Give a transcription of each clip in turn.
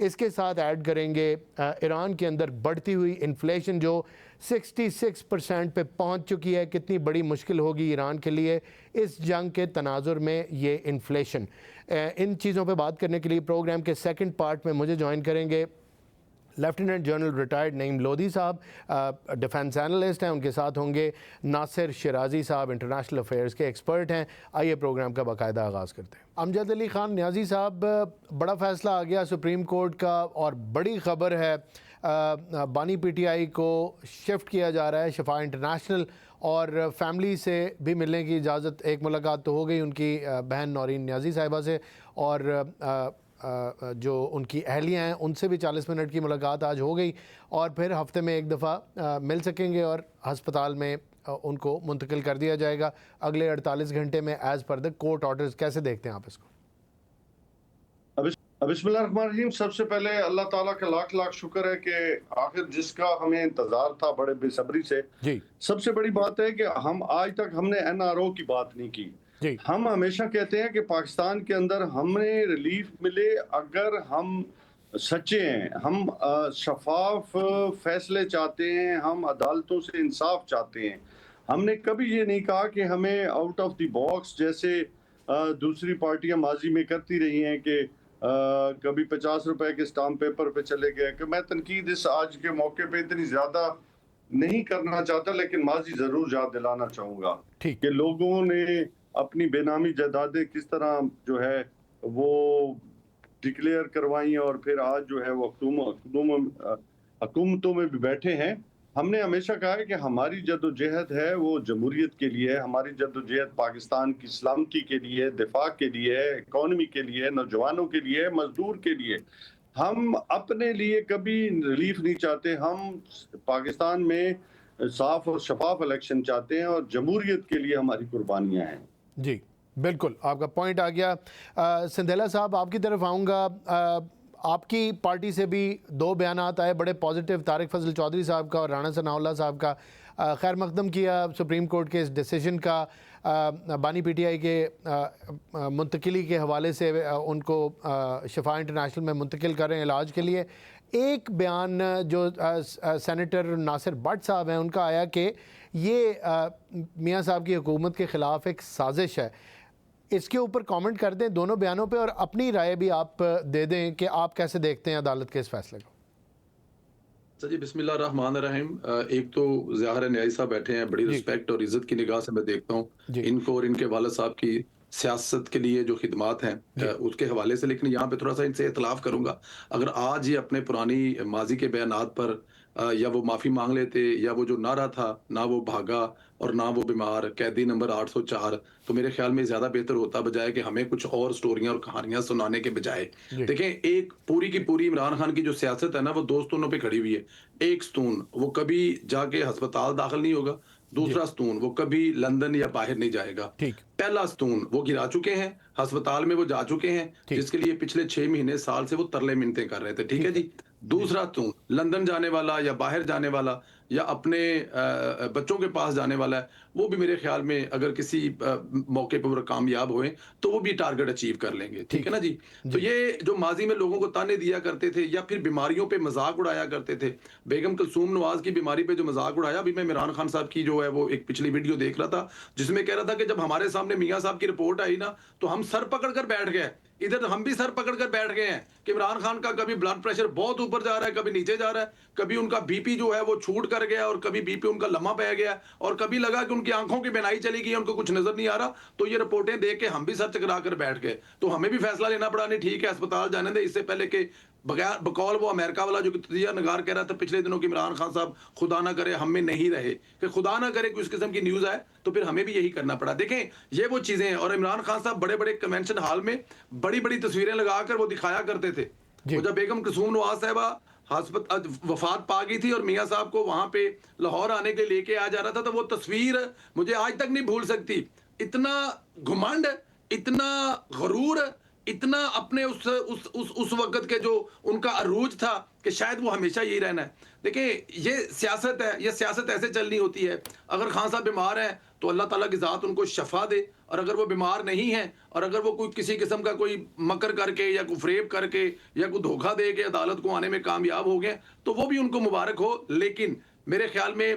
اس کے ساتھ ایڈ کریں گے ایران کے اندر بڑھتی ہوئی انفلیشن جو 66% پہ پہنچ چکی ہے. کتنی بڑی مشکل ہوگی ایران کے لیے اس جنگ کے تناظر میں یہ انفلیشن. ان چیزوں پہ بات کرنے کے لیے پروگرام کے سیکنڈ پارٹ میں مجھے جوائن کریں گے لیفٹیننٹ جنرل ریٹائرڈ نعیم لودھی صاحب, ڈیفنس انالسٹ ہیں. ان کے ساتھ ہوں گے ناصر شیرازی صاحب, انٹرنیشنل افیئرز کے ایکسپرٹ ہیں. آئیے پروگرام کا باقاعدہ آغاز کرتے ہیں. امجد علی خان نیازی صاحب, بڑا فیصلہ آ گیا سپریم کورٹ کا اور بڑی خبر ہے, بانی پی ٹی آئی کو شفٹ کیا جا رہا ہے شفا انٹرنیشنل, اور فیملی سے بھی ملنے کی اجازت, ایک ملاقات تو ہو گئی ان کی بہن نورین نیازی صاحبہ سے, اور جو ان کی اہلیہ ہیں ان سے بھی 40 منٹ کی ملاقات آج ہو گئی, اور پھر ہفتے میں ایک دفعہ مل سکیں گے اور ہسپتال میں ان کو منتقل کر دیا جائے گا اگلے 48 گھنٹے میں as per the court orders. کیسے دیکھتے ہیں آپ اس کو؟ بسم اللہ الرحمن الرحیم. سب سے پہلے اللہ تعالیٰ کا لاکھ لاکھ شکر ہے کہ آخر جس کا ہمیں انتظار تھا بڑے بے صبری سے, سب سے بڑی بات ہے کہ ہم آج تک ہم نے این آر او کی بات نہیں کی. ہم ہمیشہ کہتے ہیں کہ پاکستان کے اندر ہمیں ریلیف ملے اگر ہم سچے ہیں, ہم شفاف فیصلے چاہتے ہیں, ہم عدالتوں سے انصاف چاہتے ہیں. ہم نے کبھی یہ نہیں کہا کہ ہمیں آؤٹ آف دی باکس جیسے دوسری پارٹیاں ماضی میں کرتی رہی ہیں کہ کبھی 50 روپے کے اسٹامپ پیپر پہ چلے گئے, کہ میں تنقید اس آج کے موقع پہ اتنی زیادہ نہیں کرنا چاہتا, لیکن ماضی ضرور یاد دلانا چاہوں گا کہ لوگوں نے اپنی بے نامی جائیدادیں کس طرح جو ہے وہ ڈکلیئر کروائیں, اور پھر آج جو ہے وہ حکومتوں میں بھی بیٹھے ہیں. ہم نے ہمیشہ کہا ہے کہ ہماری جدوجہد ہے وہ جمہوریت کے لیے, ہماری جدوجہد پاکستان کی سلامتی کے لیے, دفاع کے لیے, اکانومی کے لیے, نوجوانوں کے لیے, مزدور کے لیے. ہم اپنے لیے کبھی ریلیف نہیں چاہتے, ہم پاکستان میں صاف اور شفاف الیکشن چاہتے ہیں, اور جمہوریت کے لیے ہماری قربانیاں ہیں. جی بالکل, آپ کا پوائنٹ آ گیا. سندھیلا صاحب آپ کی طرف آؤں گا. آپ کی پارٹی سے بھی 2 بیانات آئے بڑے پازیٹیو, طارق فضل چودھری صاحب کا اور رانا ثناء اللہ صاحب کا. خیر مقدم کیا سپریم کورٹ کے اس ڈیسیجن کا, بانی پی ٹی آئی کے منتقلی کے حوالے سے ان کو شفا انٹرنیشنل میں منتقل کر رہے ہیں علاج کے لیے. ایک بیان جو سینیٹر ناصر بٹ صاحب ہیں ان کا آیا کہ یہ میاں صاحب کی حکومت کے خلاف ایک سازش ہے. اس کے اوپر کامنٹ کر دیں دونوں بیانوں پہ, اور اپنی رائے بھی آپ دے دیں کہ آپ کیسے دیکھتے ہیں عدالت کے اس فیصلے کو. جی بسم اللہ الرحمن الرحیم. ایک تو ظاہر نیازی صاحب بیٹھے ہیں, بڑی رسپیکٹ اور عزت کی نگاہ سے میں دیکھتا ہوں ان کو اور ان کے والد صاحب کی سیاست کے لیے جو خدمات ہیں اس کے حوالے سے. لیکن یہاں پہ تھوڑا سا ان سے اختلاف کروں گا. اگر آج یہ اپنے پرانی ماضی کے بیانات پر یا وہ معافی مانگ لیتے, یا وہ جو نعرہ تھا نہ وہ بھاگا اور نہ وہ بیمار, قیدی نمبر 804, تو میرے خیال میں زیادہ بہتر ہوتا, بجائے کہ ہمیں کچھ اور سٹوریاں اور کہانیاں سنانے کے بجائے. دیکھیں ایک پوری کی پوری عمران خان کی جو سیاست ہے نا, وہ 2 ستونوں پہ کھڑی ہوئی ہے. ایک ستون وہ کبھی جا کے ہسپتال داخل نہیں ہوگا, دوسرا ستون وہ کبھی لندن یا باہر نہیں جائے گا. پہلا ستون وہ گرا چکے ہیں, ہسپتال میں وہ جا چکے ہیں, جس کے لیے پچھلے 6 مہینے سال سے وہ ترلے منتیں کر رہے تھے. ٹھیک ہے جی. دوسرا ستون لندن جانے والا یا باہر جانے والا یا اپنے بچوں کے پاس جانے والا ہے, وہ بھی میرے خیال میں اگر کسی موقع پر کامیاب ہوئے تو وہ بھی ٹارگٹ اچیو کر لیں گے. ٹھیک ہے نا جی. تو یہ جو ماضی میں لوگوں کو تانے دیا کرتے تھے یا پھر بیماریوں پہ مذاق اڑایا کرتے تھے, بیگم کلثوم نواز کی بیماری پہ جو مذاق اڑایا, ابھی میں عمران خان صاحب کی جو ہے وہ ایک پچھلی ویڈیو دیکھ رہا تھا جس میں کہہ رہا تھا کہ جب ہمارے سامنے میاں صاحب کی رپورٹ آئی نا تو ہم سر پکڑ کر بیٹھ گئے. ادھر ہم بھی سر پکڑ کر بیٹھ گئے ہیں کہ عمران خان کا کبھی بلڈ پریشر بہت اوپر جا رہا ہے, کبھی نیچے جا رہا ہے, کبھی ان کا بی پی جو ہے وہ چھوٹ کر گیا اور کبھی بی پی ان کا لمحہ پہ گیا, اور کبھی لگا کہ ان کی آنکھوں کی بینائی چلی گئی, ان کو کچھ نظر نہیں آ رہا. تو یہ رپورٹیں دیکھ کے ہم بھی سر چکرا کر بیٹھ گئے. تو ہمیں بھی فیصلہ لینا پڑا, نہیں ٹھیک ہے اسپتال جانے دیں, اس سے پہلے کہ بقول وہ امریکہ والا جو تجزیہ نگار کہہ رہا تھا پچھلے دنوں کہ عمران خان صاحب خدا نہ کرے ہم میں نہیں رہے, کہ خدا نہ کرے کہ اس قسم کی نیوز آئے, تو پھر ہمیں بھی یہی کرنا پڑا. دیکھیں یہ وہ چیزیں ہیں. اور عمران خان صاحب بڑے بڑے کنونشن ہال میں بڑی بڑی تصویریں لگا کر وہ دکھایا کرتے تھے. وہ جب بیگم کلثوم نواز صاحبہ وفات پا گئی تھی اور میاں صاحب کو وہاں پہ لاہور آنے کے لے کے آ جا رہا تھا, تو وہ تصویر مجھے آج تک نہیں بھول سکتی. اتنا گھمنڈ, اتنا غرور, اتنا اپنے اس وقت کے جو ان کا عروج تھا کہ شاید وہ ہمیشہ یہی رہنا ہے. دیکھیں یہ سیاست ہے, یہ سیاست ایسے چلنی ہوتی ہے. اگر خان صاحب بیمار ہیں تو اللہ تعالیٰ کی ذات ان کو شفا دے, اور اگر وہ بیمار نہیں ہیں اور اگر وہ کوئی کسی قسم کا کوئی مکر کر کے یا کوئی فریب کر کے یا کوئی دھوکہ دے کے عدالت کو آنے میں کامیاب ہو گئے تو وہ بھی ان کو مبارک ہو. لیکن میرے خیال میں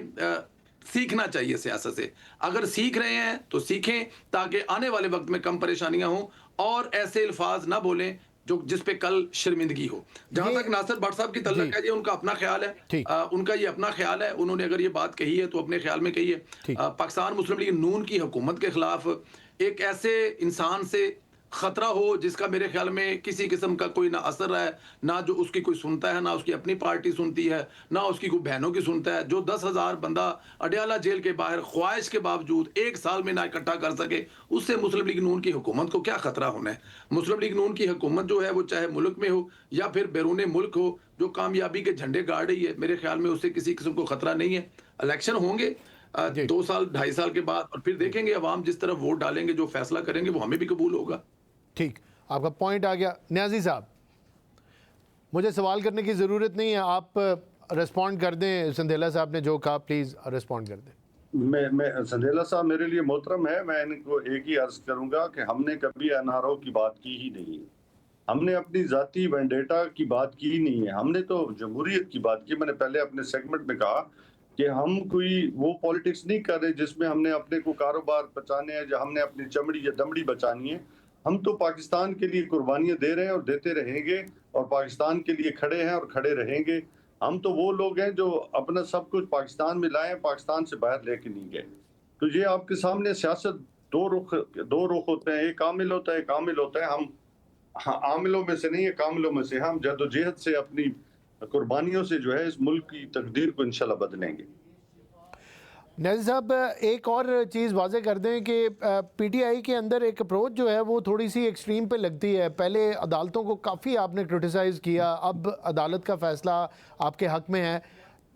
سیکھنا چاہیے سیاست سے. اگر سیکھ رہے ہیں تو سیکھیں تاکہ آنے والے وقت میں کم پریشانیاں ہوں اور ایسے الفاظ نہ بولیں جس پہ کل شرمندگی ہو. جہاں تک ناصر بھٹ صاحب کی تعلق ہے یہ ان کا اپنا خیال ہے, ان کا یہ اپنا خیال ہے, انہوں نے اگر یہ بات کہی ہے تو اپنے خیال میں کہی ہے. پاکستان مسلم لیگ نون کی حکومت کے خلاف ایک ایسے انسان سے خطرہ ہو جس کا میرے خیال میں کسی قسم کا کوئی نہ اثر ہے, نہ جو اس کی کوئی سنتا ہے, نہ اس کی اپنی پارٹی سنتی ہے, نہ اس کی کوئی بہنوں کی سنتا ہے, جو 10,000 بندہ اڈیالہ جیل کے باہر خواہش کے باوجود ایک سال میں نہ اکٹھا کر سکے, اس سے مسلم لیگ نون کی حکومت کو کیا خطرہ ہونا ہے. مسلم لیگ نون کی حکومت جو ہے وہ چاہے ملک میں ہو یا پھر بیرون ملک ہو, جو کامیابی کے جھنڈے گاڑ رہی ہے, میرے خیال میں اس سے کسی قسم کو خطرہ نہیں ہے. الیکشن ہوں گے 2 سال 2.5 سال کے بعد اور پھر دیکھیں گے عوام جس طرف ووٹ ڈالیں گے, جو فیصلہ کریں گے وہ ہمیں بھی قبول ہوگا. ٹھیک, آپ کا پوائنٹ آ گیا. نیازی صاحب, مجھے سوال کرنے کی ضرورت نہیں ہے, آپ ریسپونڈ کر دیں. سندھیلا صاحب نے جو کہا پلیز ریسپونڈ کر دیں. میں سندھیلا صاحب میرے لیے محترم ہے, میں ان کو ایک ہی عرض کروں گا کہ ہم نے کبھی این آر او کی بات کی ہی نہیں ہے, ہم نے اپنی ذاتی وینڈیٹا کی بات کی ہی نہیں ہے, ہم نے تو جمہوریت کی بات کی. میں نے پہلے اپنے سیگمنٹ میں کہا کہ ہم کوئی وہ پولیٹکس نہیں کر رہے جس میں ہم نے اپنے کو کاروبار بچانے ہیں, جو ہم نے اپنی چمڑی یا دمڑی بچانی ہے. ہم تو پاکستان کے لیے قربانیاں دے رہے ہیں اور دیتے رہیں گے, اور پاکستان کے لیے کھڑے ہیں اور کھڑے رہیں گے. ہم تو وہ لوگ ہیں جو اپنا سب کچھ پاکستان میں لائے, پاکستان سے باہر لے کے نہیں گئے. تو یہ آپ کے سامنے سیاست دو رخ ہوتے ہیں, ایک عامل ہوتا ہے, ایک عامل ہوتا ہے. ہم عاملوں میں سے نہیں ہے, کاملوں میں سے. ہم جدوجہد سے اپنی قربانیوں سے جو ہے اس ملک کی تقدیر کو انشاءاللہ بدلیں گے. نیازی صاحب, ایک اور چیز واضح کر دیں کہ پی ٹی آئی کے اندر ایک اپروچ جو ہے وہ تھوڑی سی ایکسٹریم پہ لگتی ہے. پہلے عدالتوں کو کافی آپ نے کرٹیسائز کیا, اب عدالت کا فیصلہ آپ کے حق میں ہے.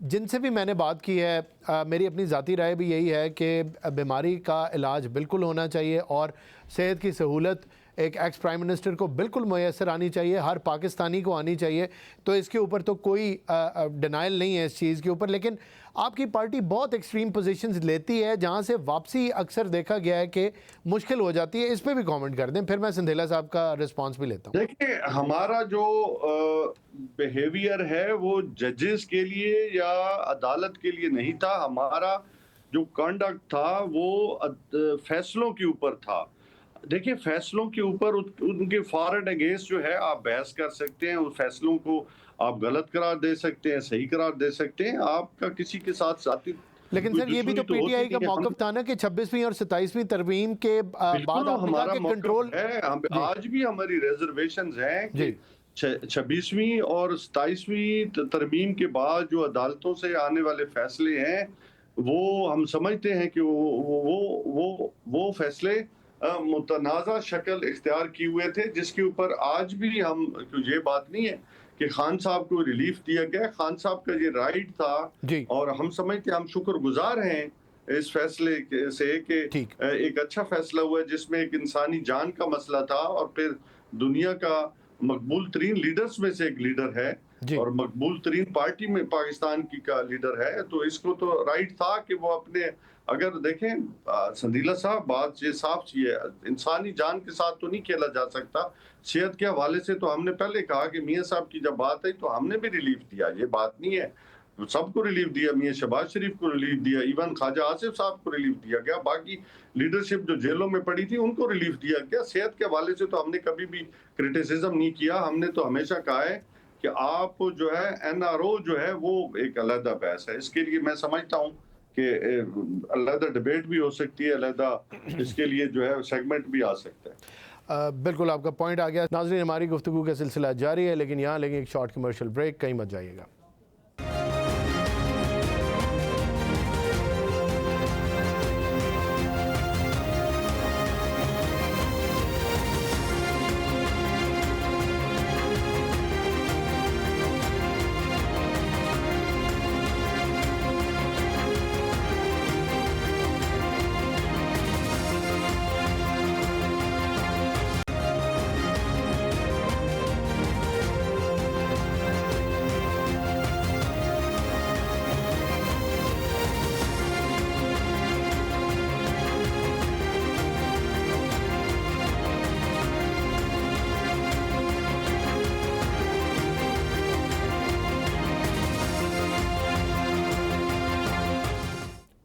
جن سے بھی میں نے بات کی ہے, میری اپنی ذاتی رائے بھی یہی ہے کہ بیماری کا علاج بالکل ہونا چاہیے اور صحت کی سہولت ایک ایکس پرائم منسٹر کو بالکل میسر آنی چاہیے, ہر پاکستانی کو آنی چاہیے. تو اس کے اوپر تو کوئی ڈینائل نہیں ہے اس چیز کے اوپر. لیکن آپ کی پارٹی بہت ایکسٹریم پوزیشنز لیتی ہے جہاں سے واپسی اکثر دیکھا گیا ہے کہ مشکل ہو جاتی ہے. اس پہ بھی کامنٹ کر دیں, پھر میں سندھیلا صاحب کا رسپانس بھی لیتا ہوں. دیکھیں, ہمارا جو بیہیویئر ہے وہ ججز کے لیے یا عدالت کے لیے نہیں تھا. ہمارا جو کنڈکٹ تھا وہ فیصلوں کے اوپر تھا. دیکھیں, فیصلوں کے اوپر ان کے فار اینڈ اگینسٹ جو ہے آپ بحث کر سکتے ہیں, ان فیصلوں کو آپ غلط قرار دے سکتے ہیں, صحیح قرار دے سکتے ہیں, آپ کا کسی کے ساتھ ذاتی. لیکن سر یہ بھی تو پی ٹی آئی کا موقف تھا نا کہ 26ویں اور 27ویں ترمیم کے بعد آپ نے کہا کہ کنٹرول ہے. آج بھی ہماری ریزرویشنز ہیں کہ 26ویں اور 27ویں ترمیم کے بعد جو عدالتوں سے آنے والے فیصلے ہیں وہ ہم سمجھتے ہیں کہ وہ فیصلے متنازع شکل اختیار کیے ہوئے تھے, جس کے اوپر آج بھی ہم, یہ بات نہیں ہے کہ خان صاحب کو ریلیف دیا گیا. خان صاحب کا یہ رائٹ تھا اور ہم سمجھتے ہیں, ہم شکر گزار ہیں اس فیصلے سے کہ ایک اچھا فیصلہ ہوا ہے جس میں ایک انسانی جان کا مسئلہ تھا اور پھر دنیا کا مقبول ترین لیڈرز میں سے ایک لیڈر ہے اور مقبول ترین پارٹی میں پاکستان کی کا لیڈر ہے. تو اس کو تو رائٹ تھا کہ وہ اپنے, اگر دیکھیں سندھیلا صاحب بات یہ صاف چیز ہے, انسانی جان کے ساتھ تو نہیں کھیلا جا سکتا. صحت کے حوالے سے تو ہم نے پہلے کہا کہ میاں صاحب کی جب بات آئی تو ہم نے بھی ریلیف دیا, یہ بات نہیں ہے, سب کو ریلیف دیا, میاں شہباز شریف کو ریلیف دیا, ایون خواجہ آصف صاحب کو ریلیف دیا گیا, باقی لیڈرشپ جو جیلوں میں پڑی تھی ان کو ریلیف دیا گیا. صحت کے حوالے سے تو ہم نے کبھی بھی کرٹیسزم نہیں کیا. ہم نے تو ہمیشہ کہا ہے کہ آپ جو ہے این آر او جو ہے وہ ایک علیحدہ بحث ہے. اس کے لیے میں سمجھتا ہوں کہ علیحدہ ڈیبیٹ بھی ہو سکتی ہے, علیحدہ اس کے لیے جو ہے سیگمنٹ بھی آ سکتا ہے. بالکل آپ کا پوائنٹ آ گیا. ناظرین, ہماری گفتگو کا سلسلہ جاری ہے لیکن یہاں لیں گے ایک شارٹ کمرشل بریک, کہیں مت جائیے گا.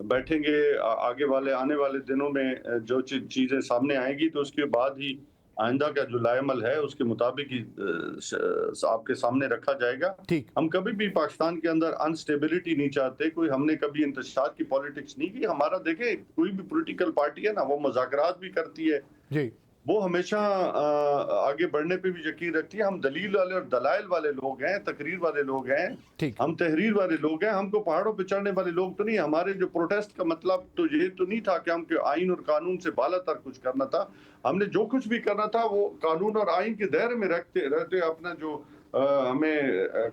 بیٹھیں گے آگے والے آنے والے دنوں میں جو چیزیں سامنے آئیں گی تو اس کے بعد ہی آئندہ کا جو لائے عمل ہے اس کے مطابق ہی آپ کے سامنے رکھا جائے گا. ہم کبھی بھی پاکستان کے اندر انسٹیبلٹی نہیں چاہتے, کوئی ہم نے کبھی انتشار کی پالیٹکس نہیں کی. ہمارا دیکھیں کوئی بھی پولیٹیکل پارٹی ہے نا, وہ مذاکرات بھی کرتی ہے, وہ ہمیشہ آگے بڑھنے پہ بھی یقین رکھتی ہے. ہم دلیل والے اور دلائل والے لوگ ہیں, تقریر والے لوگ ہیں, ہم تحریر والے لوگ ہیں. ہم کو پہاڑوں پہ چڑھنے والے لوگ تو نہیں. ہمارے جو پروٹیسٹ کا مطلب تو یہ تو نہیں تھا کہ ہم کے آئین اور قانون سے بالا تر کچھ کرنا تھا. ہم نے جو کچھ بھی کرنا تھا وہ قانون اور آئین کے دائرے میں رہتے اپنا جو ہمیں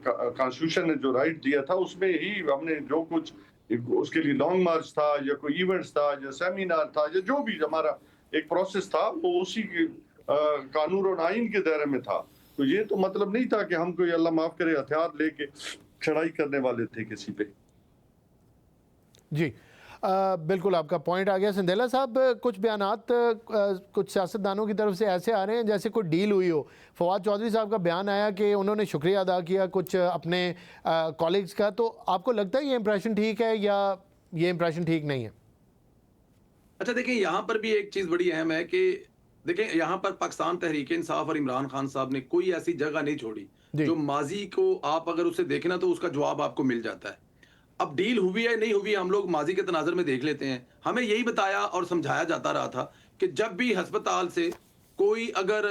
کانسٹیٹیوشن نے جو رائٹ دیا تھا اس میں ہی ہم نے جو کچھ, اس کے لیے لانگ مارچ تھا یا کوئی ایونٹس تھا یا سیمینار تھا یا جو بھی ہمارا ایک پروسیس تھا وہ اسی قانون اور آئین کے دائرے میں تھا. تو یہ تو مطلب نہیں تھا کہ ہم کوئی اللہ معاف کرے ہتھیار لے کے چڑھائی کرنے والے تھے کسی پہ. جی بالکل آپ کا پوائنٹ آ گیا. سندھیلا صاحب, کچھ بیانات کچھ سیاستدانوں کی طرف سے ایسے آ رہے ہیں جیسے کوئی ڈیل ہوئی ہو. فواد چودھری صاحب کا بیان آیا کہ انہوں نے شکریہ ادا کیا کچھ اپنے کالیگز کا. تو آپ کو لگتا ہے یہ امپریشن ٹھیک ہے یا یہ امپریشن ٹھیک نہیں ہے؟ اچھا دیکھیں, یہاں پر بھی ایک چیز بڑی اہم ہے کہ دیکھیں یہاں پر پاکستان تحریک انصاف اور عمران خان صاحب نے کوئی ایسی جگہ نہیں چھوڑی جو ماضی کو آپ اگر اسے دیکھیں نا تو اس کا جواب آپ کو مل جاتا ہے. اب ڈیل ہوئی ہے نہیں ہوئی ہم لوگ ماضی کے تناظر میں دیکھ لیتے ہیں. ہمیں یہی بتایا اور سمجھایا جاتا رہا تھا کہ جب بھی ہسپتال سے کوئی اگر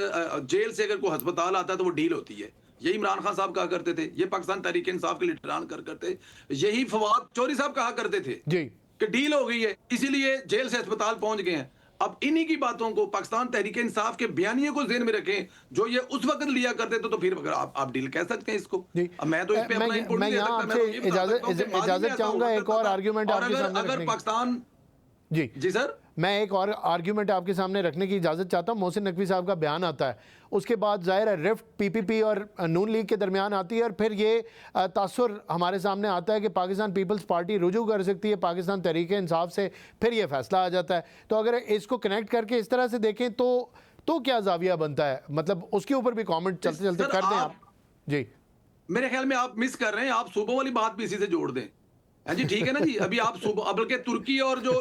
جیل سے اگر کوئی ہسپتال آتا ہے تو وہ ڈیل ہوتی ہے. یہی عمران خان صاحب کہا کرتے تھے, یہ پاکستان تحریک انصاف کے لیڈران کرتے, یہی فواد چودھری صاحب کہا کرتے تھے کہ ڈیل ہو گئی ہے اسی لیے جیل سے ہسپتال پہنچ گئے ہیں. اب انہی کی باتوں کو پاکستان تحریک انصاف کے بیانیے کو ذہن میں رکھیں جو یہ اس وقت لیا کرتے تھے, تو پھر آپ ڈیل کہہ سکتے ہیں اس کو. اب میں تو اس پہ اپنا انپوٹ نہیں دے سکتا, میں تو یہ بتا سکتا ہوں کہ اجازت چاہوں گا ایک اور آرگیومنٹ آپ کے سامنے اگر پاکستان جی سر میں ایک اور آرگیومنٹ آپ کے سامنے رکھنے کی اجازت چاہتا ہوں. محسن نقوی صاحب کا بیان آتا ہے, اس کے بعد ظاہر ہے رفٹ پی پی پی اور نون لیگ کے درمیان آتی ہے, اور پھر یہ تاثر ہمارے سامنے آتا ہے کہ پاکستان پیپلز پارٹی رجوع کر سکتی ہے پاکستان تحریک انصاف سے, پھر یہ فیصلہ آ جاتا ہے. تو اگر اس کو کنیکٹ کر کے اس طرح سے دیکھیں تو کیا زاویہ بنتا ہے, مطلب اس کے اوپر بھی کامنٹ چلتے چلتے کر دیں آپ. جی میرے خیال میں آپ مس کر رہے ہیں, آپ صوبوں والی بات بھی اسی سے جوڑ دیں. جی ٹھیک ہے نا جی, ابھی آپ صوبہ بلکہ ترکی اور جو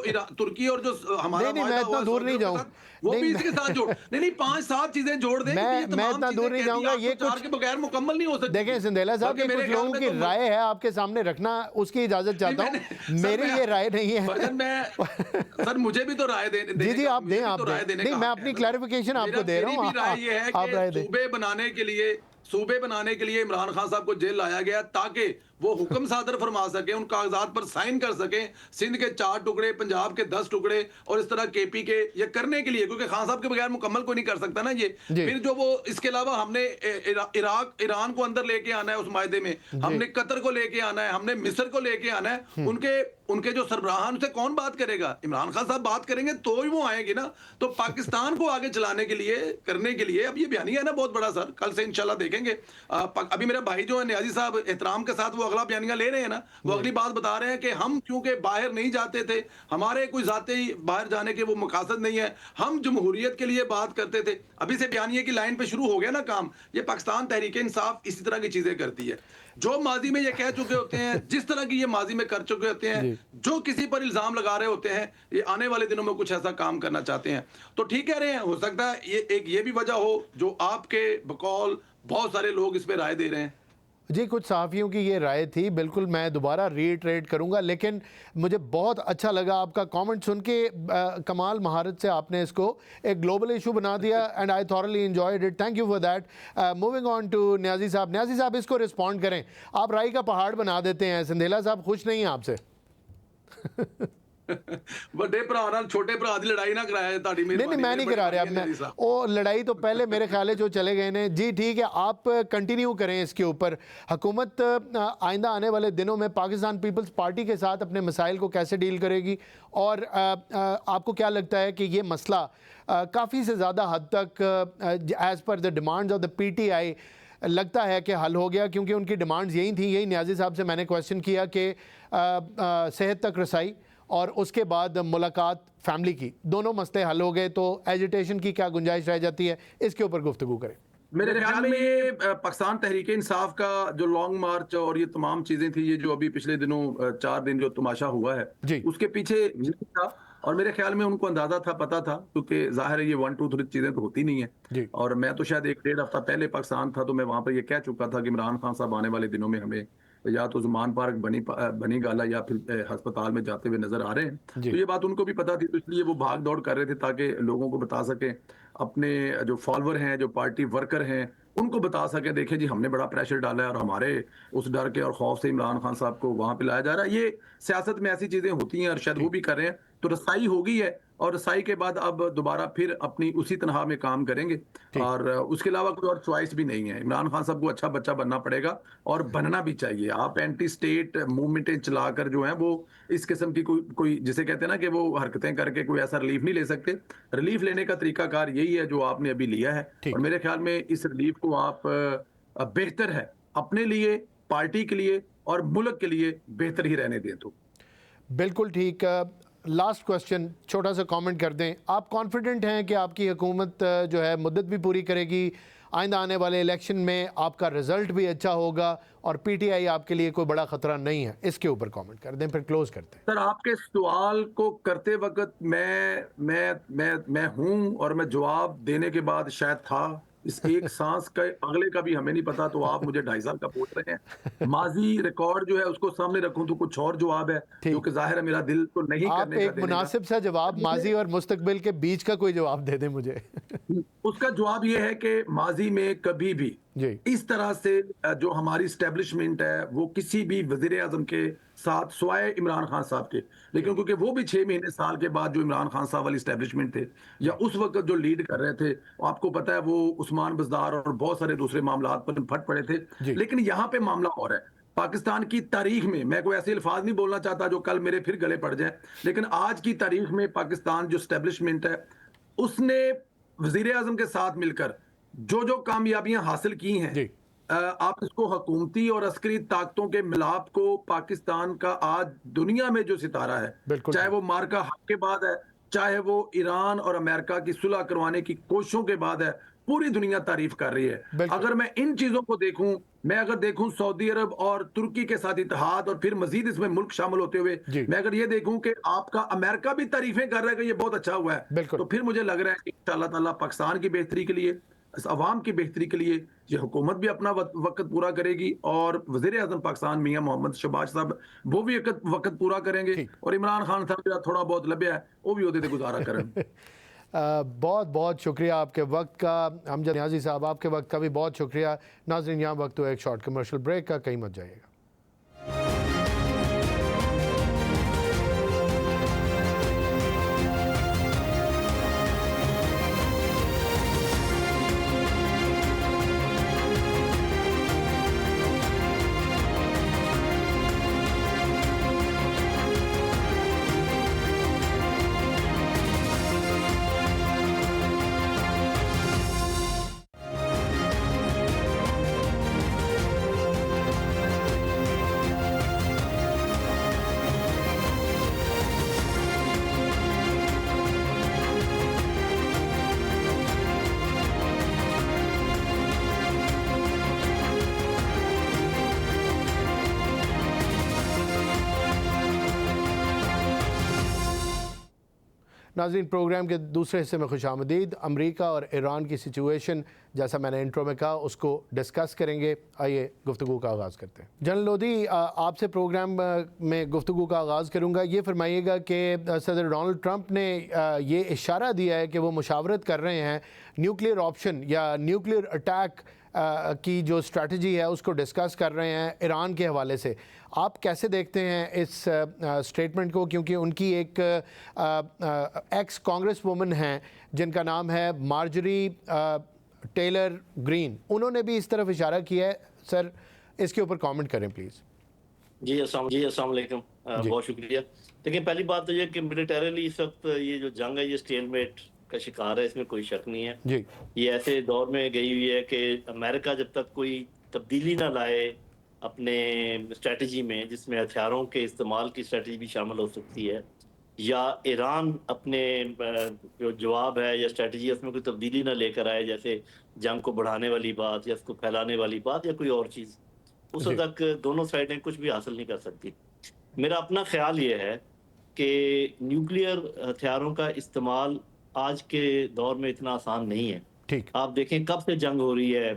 ہمارا میں اتنا دور نہیں جاؤں, وہ بھی اس کے ساتھ جوڑ نہیں 5-7 چیزیں جوڑ دیں. میں اتنا دور نہیں جاؤں گا, یہ کچھ کے بغیر مکمل نہیں ہو سکتی. دیکھیں سندھیلا صاحب, یہ کچھ لوگوں کی رائے ہے آپ کے سامنے رکھنا, اس کی اجازت چاہتا ہوں, میری یہ رائے نہیں ہے. سر مجھے بھی تو رائے دیں. جی آپ دیں, آپ دیں. نہیں میں اپنی کلیریفیکیشن آپ کو دے رہا ہوں. رائے یہ ہے کہ صوبے بنانے کے لیے عمران خان صاحب کو جیل لایا گیا تاکہ وہ حکم صادر فرما سکیں, ان کاغذات پر سائن کر سکیں, سندھ کے 4 ٹکڑے, پنجاب کے 10 ٹکڑے اور اس طرح کے پی کے, یہ کرنے کے لیے, کیونکہ خان صاحب کے بغیر مکمل کوئی نہیں کر سکتا نا یہ. پھر جو وہ اس کے علاوہ ہم نے ایران کو اندر لے کے آنا ہے اس معاہدے میں, ہم نے قطر کو لے کے آنا ہے, ہم نے مصر کو لے کے آنا ہے. ان کے جو سربراہان سے کون بات کرے گا؟ عمران خان صاحب بات کریں گے تو ہی وہ آئیں گے نا. تو پاکستان کو آگے چلانے کے لیے کرنے کے لیے اب یہ بیانیہ ہے نا بہت بڑا سر, کل سے انشاءاللہ دیکھیں گے. ابھی میرے بھائی جو ہے نیازی صاحب احترام کے ساتھ وہ اگلا بیانیہ لے رہے ہیں نا, وہ اگلی بات بتا رہے ہیں کہ ہم کیونکہ باہر نہیں جاتے تھے, ہمارے کوئی ذاتی باہر جانے کے وہ مقاصد نہیں ہے, ہم جمہوریت کے لیے بات کرتے تھے. ابھی سے بیانیے کی لائن پہ شروع ہو گیا نا کام. یہ پاکستان تحریک انصاف اسی طرح کی چیزیں کرتی ہے, جو ماضی میں یہ کہہ چکے ہوتے ہیں, جس طرح کی یہ ماضی میں کر چکے ہوتے ہیں, جو کسی پر الزام لگا رہے ہوتے ہیں, یہ آنے والے دنوں میں کچھ ایسا کام کرنا چاہتے ہیں. تو ٹھیک کہہ رہے ہیں, ہو سکتا ہے یہ بھی وجہ ہو جو آپ کے بقول بہت سارے لوگ اس پہ رائے دے رہے ہیں. جی کچھ صحافیوں کی یہ رائے تھی, بالکل میں دوبارہ ریٹریٹ کروں گا, لیکن مجھے بہت اچھا لگا آپ کا کامنٹ سن کے. کمال مہارت سے آپ نے اس کو ایک گلوبل ایشو بنا دیا, and I thoroughly enjoyed it. Thank you for that. Moving on to Niazi صاحب. نیازی صاحب اس کو رسپونڈ کریں, آپ رائی کا پہاڑ بنا دیتے ہیں. سندھیلا صاحب خوش نہیں ہیں آپ سے؟ بڑے بھرا نال چھوٹے بھرا دی لڑائی نہ کرایا تاڑی میری. نہیں میں نہیں کرا رہا, وہ لڑائی تو پہلے میرے خیال ہے جو چلے گئے نے. جی ٹھیک ہے, آپ کنٹینیو کریں اس کے اوپر. حکومت آئندہ آنے والے دنوں میں پاکستان پیپلز پارٹی کے ساتھ اپنے مسائل کو کیسے ڈیل کرے گی, اور آپ کو کیا لگتا ہے کہ یہ مسئلہ کافی سے زیادہ حد تک as per the demands of the P T I لگتا ہے کہ حل ہو گیا؟ کیونکہ ان کی ڈیمانڈز یہی تھیں. یہی نیازی صاحب سے میں نے کویسچن کیا کہ صحت تک رسائی اور اس کے بعد ملاقات فیملی کی, دونوں مسئلے حل ہو گئے, تو ایجیٹیشن کی کیا گنجائش رہ جاتی ہے؟ اس کے اوپر گفتگو کریں. میرے خیال میں یہ پاکستان تحریک انصاف کا جو لانگ مارچ اور یہ تمام چیزیں تھی، یہ جو ابھی پچھلے دنوں 4 دن جو تماشا ہوا ہے، اس کے پیچھے یہی تھا، اور میرے خیال میں ان کو اندازہ تھا، پتا تھا، کیونکہ ظاہر ہے یہ 1 2 3 چیزیں تو ہوتی نہیں ہیں، اور میں تو شاید 1 1.5 ہفتہ پہلے پاکستان تھا، تو میں وہاں پر یہ کہہ چکا تھا کہ عمران خان صاحب آنے والے دنوں میں ہمیں یا تو زمان پارک بنی گالا یا پھر ہسپتال میں جاتے ہوئے نظر آ رہے ہیں، تو یہ بات ان کو بھی پتا تھی، تو اس لیے وہ بھاگ دوڑ کر رہے تھے تاکہ لوگوں کو بتا سکیں، اپنے جو فالوور ہیں، جو پارٹی ورکر ہیں، ان کو بتا سکے دیکھیں جی ہم نے بڑا پریشر ڈالا ہے اور ہمارے اس ڈر کے اور خوف سے عمران خان صاحب کو وہاں پہ لایا جا رہا ہے. یہ سیاست میں ایسی چیزیں ہوتی ہیں اور شاید وہ بھی کر رہے ہیں, تو رسائی ہو گئی ہے اور رسائی کے بعد اب دوبارہ پھر اپنی اسی تنہا میں کام کریں گے اور اس کے علاوہ کوئی اور چوائس بھی نہیں ہے. عمران خان صاحب کو اچھا بچہ بننا پڑے گا اور بننا بھی چاہیے. آپ اینٹی اسٹیٹ موومنٹیں چلا کر جو ہیں وہ اس قسم کی کوئی جسے کہتے ہیں نا کہ وہ حرکتیں کر کے کوئی ایسا ریلیف نہیں لے سکتے. ریلیف لینے کا طریقہ کار یہی ہے جو آپ نے ابھی لیا ہے, اور میرے خیال میں اس ریلیف کو آپ بہتر ہے اپنے لیے, پارٹی کے لیے اور ملک کے لیے بہتر ہی رہنے دیں. تو بالکل ٹھیک. لاسٹ کوشچن, چھوٹا سا کامنٹ کر دیں, آپ کانفیڈنٹ ہیں کہ آپ کی حکومت جو ہے مدت بھی پوری کرے گی, آئندہ آنے والے الیکشن میں آپ کا رزلٹ بھی اچھا ہوگا اور پی ٹی آئی آپ کے لیے کوئی بڑا خطرہ نہیں ہے؟ اس کے اوپر کامنٹ کر دیں, پھر کلوز کرتے ہیں. سر آپ کے سوال کو کرتے وقت میں ہوں اور میں جواب دینے کے بعد شاید تھا, اس ایک سانس کا اگلے کا بھی ہمیں نہیں پتا, تو آپ مجھے 2.5 سال کا پوچھ رہے ہیں. ماضی ریکارڈ جو ہے اس کو سامنے رکھوں تو کچھ اور جواب ہے جو کہ ظاہر ہے میرا دل تو نہیں آپ کرنے کا ایک مناسب سا جواب ماضی اور مستقبل کے بیچ کا کوئی جواب دے دیں مجھے. اس کا جواب یہ ہے کہ ماضی میں کبھی بھی اس طرح سے جو ہماری اسٹیبلشمنٹ ہے وہ کسی بھی وزیر اعظم کے ساتھ سوائے عمران خان صاحب کے, لیکن کیونکہ وہ بھی 6 مہینے سال کے بعد جو عمران خان صاحب والی اسٹیبلشمنٹ تھے یا اس وقت جو لیڈ کر رہے تھے, آپ کو پتا ہے وہ عثمان بزدار اور بہت سارے دوسرے معاملات پر پھٹ پڑے تھے. لیکن یہاں پہ معاملہ اور ہے, پاکستان کی تاریخ میں کوئی ایسے الفاظ نہیں بولنا چاہتا جو کل میرے پھر گلے پڑ جائیں, لیکن آج کی تاریخ میں پاکستان جو اسٹیبلشمنٹ ہے اس نے وزیر اعظم کے ساتھ مل کر جو کامیابیاں حاصل کی ہیں, آپ اس کو حکومتی اور عسکری طاقتوں کے ملاپ کو پاکستان کا آج دنیا میں جو ستارہ ہے, چاہے وہ مارکا حق کے بعد ہے, چاہے وہ ایران اور امریکہ کی صلح کروانے کی کوششوں کے بعد ہے, پوری دنیا تعریف کر رہی ہے. اگر میں ان چیزوں کو دیکھوں, میں اگر دیکھوں سعودی عرب اور ترکی کے ساتھ اتحاد اور پھر مزید اس میں ملک شامل ہوتے ہوئے, میں اگر یہ دیکھوں کہ آپ کا امریکہ بھی تعریفیں کر رہا ہے کہ یہ بہت اچھا ہوا ہے, تو پھر مجھے لگ رہا ہے کہ انشاءاللہ تعالیٰ پاکستان کی بہتری کے لیے, اس عوام کی بہتری کے لیے یہ حکومت بھی اپنا وقت پورا کرے گی, اور وزیر اعظم پاکستان میاں محمد شہباز صاحب وہ بھی وقت پورا کریں گے, اور عمران خان صاحب تھوڑا بہت لبیا ہے وہ بھی عہدے سے گزارا کریں. بہت بہت شکریہ آپ کے وقت کا. امجد نیازی صاحب آپ کے وقت کا بھی بہت شکریہ. ناظرین یہاں وقت ہوا ایک شارٹ کمرشل بریک کا, کہیں مت جائیے گا. ناظرین پروگرام کے دوسرے حصے میں خوش آمدید. امریکہ اور ایران کی سچویشن جیسا میں نے انٹرو میں کہا اس کو ڈسکس کریں گے. آئیے گفتگو کا آغاز کرتے ہیں. جنرل لودھی, آپ سے پروگرام میں گفتگو کا آغاز کروں گا. یہ فرمائیے گا کہ صدر ڈونلڈ ٹرمپ نے یہ اشارہ دیا ہے کہ وہ مشاورت کر رہے ہیں نیوکلیئر آپشن یا نیوکلیئر اٹیک کی جو اسٹریٹجی ہے اس کو ڈسکس کر رہے ہیں ایران کے حوالے سے. آپ کیسے دیکھتے ہیں اس اسٹیٹمنٹ کو, کیونکہ ان کی ایک ایکس کانگریس وومن ہیں جن کا نام ہے مارجری ٹیلر گرین, انہوں نے بھی اس طرف اشارہ کیا ہے. سر اس کے اوپر کامنٹ کریں پلیز. جی السلام علیکم, بہت شکریہ. دیکھیں پہلی بات تو یہ کہ ملیٹریلی اس وقت یہ جو جنگ ہے یہ اسٹیل میٹ کا شکار ہے, اس میں کوئی شک نہیں ہے. یہ ایسے دور میں گئی ہوئی ہے کہ امریکہ جب تک کوئی تبدیلی نہ لائے اپنے اسٹریٹجی میں, جس میں ہتھیاروں کے استعمال کی اسٹریٹجی بھی شامل ہو سکتی ہے, یا ایران اپنے جو جواب ہے یا اسٹریٹجی اس میں کوئی تبدیلی نہ لے کر آئے، جیسے جنگ کو بڑھانے والی بات یا اس کو پھیلانے والی بات یا کوئی اور چیز، اس وقت تک دونوں سائڈیں کچھ بھی حاصل نہیں کر سکتی۔ میرا اپنا خیال یہ ہے کہ نیوکلیئر ہتھیاروں کا استعمال آج کے دور میں اتنا آسان نہیں ہے۔ ٹھیک، آپ دیکھیں کب سے جنگ ہو رہی ہے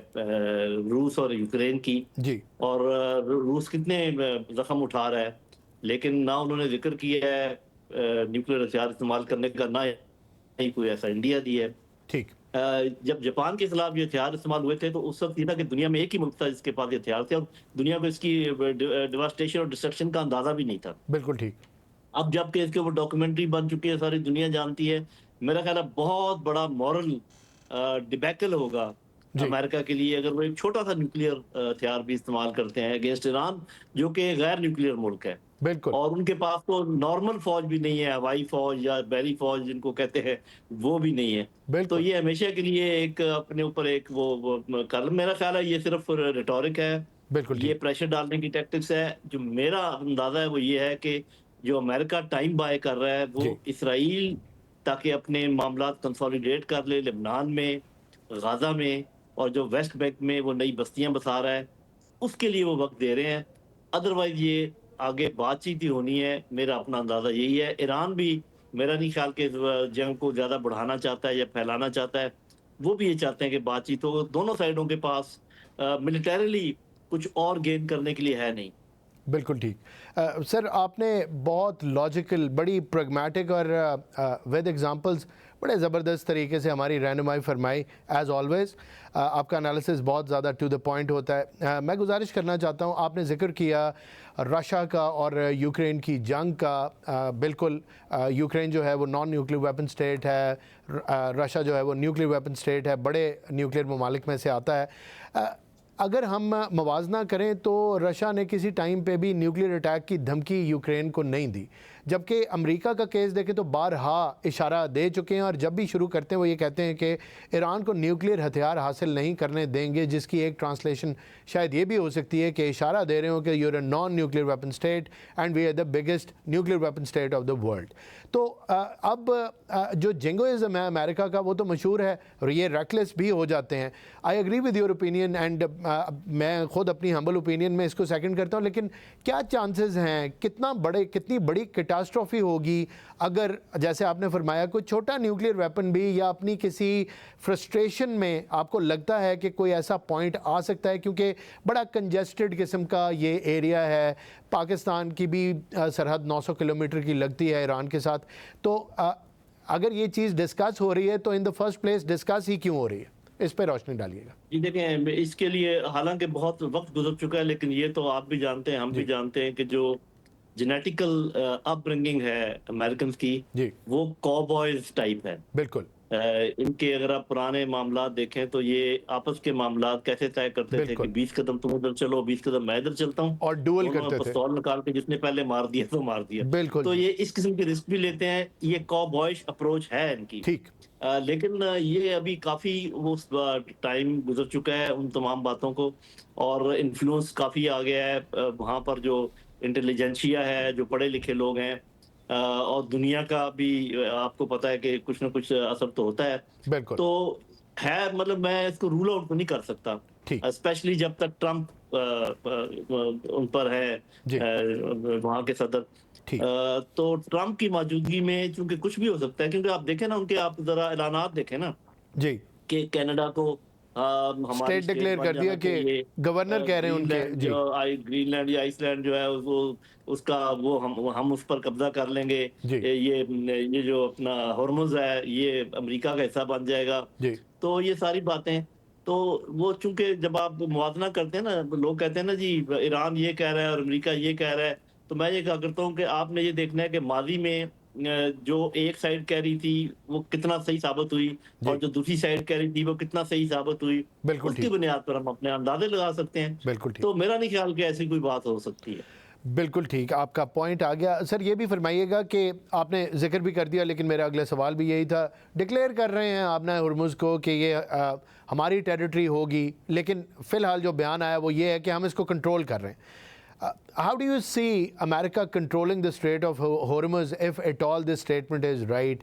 روس اور یوکرین کی، جی، اور روس کتنے زخم اٹھا رہا ہے، لیکن نہ انہوں نے ذکر کیا ہے نیوکلیئر ہتھیار استعمال کرنے کا، نہ ہی کوئی ایسا انڈیا دی ہے۔ ٹھیک، جب جاپان کے خلاف یہ ہتھیار استعمال ہوئے تھے تو اس وقت یہ تھا کہ دنیا میں ایک ہی ملک تھا جس کے پاس یہ ہتھیار تھے، اور دنیا کو اس کی ڈیواسٹیشن اور ڈسٹرکشن کا اندازہ بھی نہیں تھا۔ بالکل ٹھیک، اب جب کہ اس کے اوپر ڈاکومنٹری بن چکی ہے، ساری دنیا جانتی ہے، میرا خیال ہے بہت بڑا مورل ڈیبیکل ہوگا امریکہ کے لیے اگر وہ ایک چھوٹا سا نیوکلیئر ہتھیار بھی استعمال کرتے ہیں اگینسٹ ایران، جو کہ غیر نیوکلیئر ملک ہے، بالکل، اور ان کے پاس تو نارمل فوج بھی نہیں ہے، ہوائی فوج یا بحری فوج جن کو کہتے ہیں، وہ بھی نہیں ہے۔ تو بالکل، یہ ہمیشہ کے لیے ایک اپنے اوپر ایک وہ میرا خیال ہے یہ صرف ریٹورک ہے، بالکل یہ ٹھیک، پریشر ڈالنے کی ٹیکٹکس ہے۔ جو میرا اندازہ ہے وہ یہ ہے کہ جو امریکہ ٹائم بائی کر رہا ہے وہ جی، اسرائیل تاکہ اپنے معاملات کنسولیڈیٹ کر لے لبنان میں، غازہ میں، اور جو ویسٹ بینک میں وہ نئی بستیاں بسا رہا ہے، اس کے لیے وہ وقت دے رہے ہیں۔ ادروائز یہ آگے بات چیت ہی ہونی ہے، میرا اپنا اندازہ یہی ہے۔ ایران بھی میرا نہیں خیال کہ اس جنگ کو زیادہ بڑھانا چاہتا ہے یا پھیلانا چاہتا ہے، وہ بھی یہ چاہتے ہیں کہ بات چیت ہو۔ دونوں سائڈوں کے پاس ملیٹریلی کچھ اور گین کرنے کے لیے ہے نہیں۔ بالکل ٹھیک۔ سر آپ نے بہت لاجیکل، بڑی پریگمیٹک اور ود ایگزامپلز بڑے زبردست طریقے سے ہماری رہنمائی فرمائی ایز آلویز۔ آپ کا انالیسس بہت زیادہ ٹو دا پوائنٹ ہوتا ہے۔ میں گزارش کرنا چاہتا ہوں، آپ نے ذکر کیا رشیا کا اور یوکرین کی جنگ کا۔ بالکل، یوکرین جو ہے وہ نان نیوکلیئر ویپن اسٹیٹ ہے، رشیا جو ہے وہ نیوکلیئر ویپن اسٹیٹ ہے، بڑے نیوکلیئر ممالک میں سے آتا ہے۔ اگر ہم موازنہ کریں تو رشیا نے کسی ٹائم پہ بھی نیوکلیئر اٹیک کی دھمکی یوکرین کو نہیں دی، جبکہ امریکہ کا کیس دیکھیں تو بارہا اشارہ دے چکے ہیں، اور جب بھی شروع کرتے ہیں وہ یہ کہتے ہیں کہ ایران کو نیوکلیئر ہتھیار حاصل نہیں کرنے دیں گے، جس کی ایک ٹرانسلیشن شاید یہ بھی ہو سکتی ہے کہ اشارہ دے رہے ہوں کہ you are a non nuclear weapon state and we are the biggest nuclear weapon state of the world. تو اب جو جنگوئزم ہے امریکہ کا وہ تو مشہور ہے، اور یہ ریکلیس بھی ہو جاتے ہیں۔ I agree with your opinion, and میں خود اپنی ہمبل اوپینین میں اس کو سیکنڈ کرتا ہوں، لیکن کیا چانسز ہیں، کتنی بڑی کیٹاسٹروفی ہوگی اگر جیسے آپ نے فرمایا کوئی چھوٹا نیوکلیئر ویپن بھی، یا اپنی کسی فرسٹریشن میں آپ کو لگتا ہے کہ کوئی ایسا پوائنٹ آ سکتا ہے، کیونکہ بڑا کنجسٹڈ قسم کا یہ ایریا ہے، پاکستان کی بھی سرحد 900 کلومیٹر کی لگتی ہے ایران کے ساتھ، تو اگر یہ چیز ڈسکس ہو رہی ہے تو ان دا فرسٹ پلیس ڈسکس ہی کیوں ہو رہی ہے؟ اس پہ روشنی ڈالیے گا۔ جی دیکھیں، اس کے لیے حالانکہ بہت وقت گزر چکا ہے، لیکن یہ تو آپ بھی جانتے ہیں، ہم بھی جانتے ہیں کہ جو جینیٹیکل اپ برنگنگ ہے امریکنز کی، جی، وہ کو بوائز ٹائپ ہے۔ بالکل، ان کے اگر آپ پرانے معاملات دیکھیں تو یہ آپس کے معاملات کیسے طے کرتے تھے کہ 20 قدم تم ادھر چلو، 20 قدم میں ادھر چلتا ہوں، اور ڈوئل دونوں کرتے تھے، پستول نکال کے جس نے پہلے مار دیا تو مار دیا۔ بالکل، تو یہ اس قسم کی رسک بھی لیتے ہیں، یہ کو بوائش اپروچ ہے ان کی۔ ٹھیک، لیکن یہ ابھی کافی وہ ٹائم گزر چکا ہے ان تمام باتوں کو، اور انفلوئنس کافی آ گیا ہے وہاں پر، جو انٹیلیجنشیا ہے، جو پڑھے لکھے لوگ ہیں، اور دنیا کا بھی آپ کو پتا ہے کہ کچھ نہ کچھ اثر تو ہوتا ہے۔ بالکل، تو ہے، مطلب میں اس کو رول آؤٹ تو نہیں کر سکتا، ٹھیک، اسپیشلی جب تک ٹرمپ ان پر جی، ہے، وہاں کے صدر۔ ٹھیک، تو ٹرمپ کی موجودگی میں چونکہ کچھ بھی ہو سکتا ہے، کیونکہ آپ دیکھیں نا ان کے، آپ ذرا اعلانات دیکھیں نا جی، کہ کینیڈا کو ہماری اسٹیٹ ڈکلیئر کر دیا کہ گورنر کہہ رہے ہیں ان کے، جی، گرین لینڈ یا آئس لینڈ جو ہے اس کا وہ ہم اس پر قبضہ کر لیں گے، جی، یہ جو اپنا ہرمز ہے یہ امریکہ کا حصہ بن جائے گا۔ جی، تو یہ ساری باتیں تو وہ چونکہ جب آپ موازنہ کرتے ہیں نا، لوگ کہتے ہیں نا جی ایران یہ کہہ رہا ہے اور امریکہ یہ کہہ رہا ہے، تو میں یہ کہا کرتا ہوں کہ آپ نے یہ دیکھنا ہے کہ ماضی میں جو ایک سائڈ کہہ رہی تھی وہ کتنا صحیح ثابت ہوئی، اور جو دوسری سائڈ کہہ رہی تھی وہ کتنا صحیح ثابت ہوئی، بالکل اس کی ٹھیک، بنیاد پر ہم اپنے اندازے لگا سکتے ہیں۔ بالکل ٹھیک، تو میرا نہیں خیال کہ ایسی کوئی بات ہو سکتی ہے۔ بالکل ٹھیک، آپ کا پوائنٹ آ گیا۔ سر یہ بھی فرمائیے گا کہ آپ نے ذکر بھی کر دیا، لیکن میرا اگلا سوال بھی یہی تھا، ڈکلیئر کر رہے ہیں آپ نے ہرمز کو کہ یہ ہماری ٹیریٹری ہوگی، لیکن فی الحال جو بیان آیا وہ یہ ہے کہ ہم اس کو کنٹرول کر رہے ہیں۔ How do you see America controlling the Strait of Hormuz if at all this statement is right?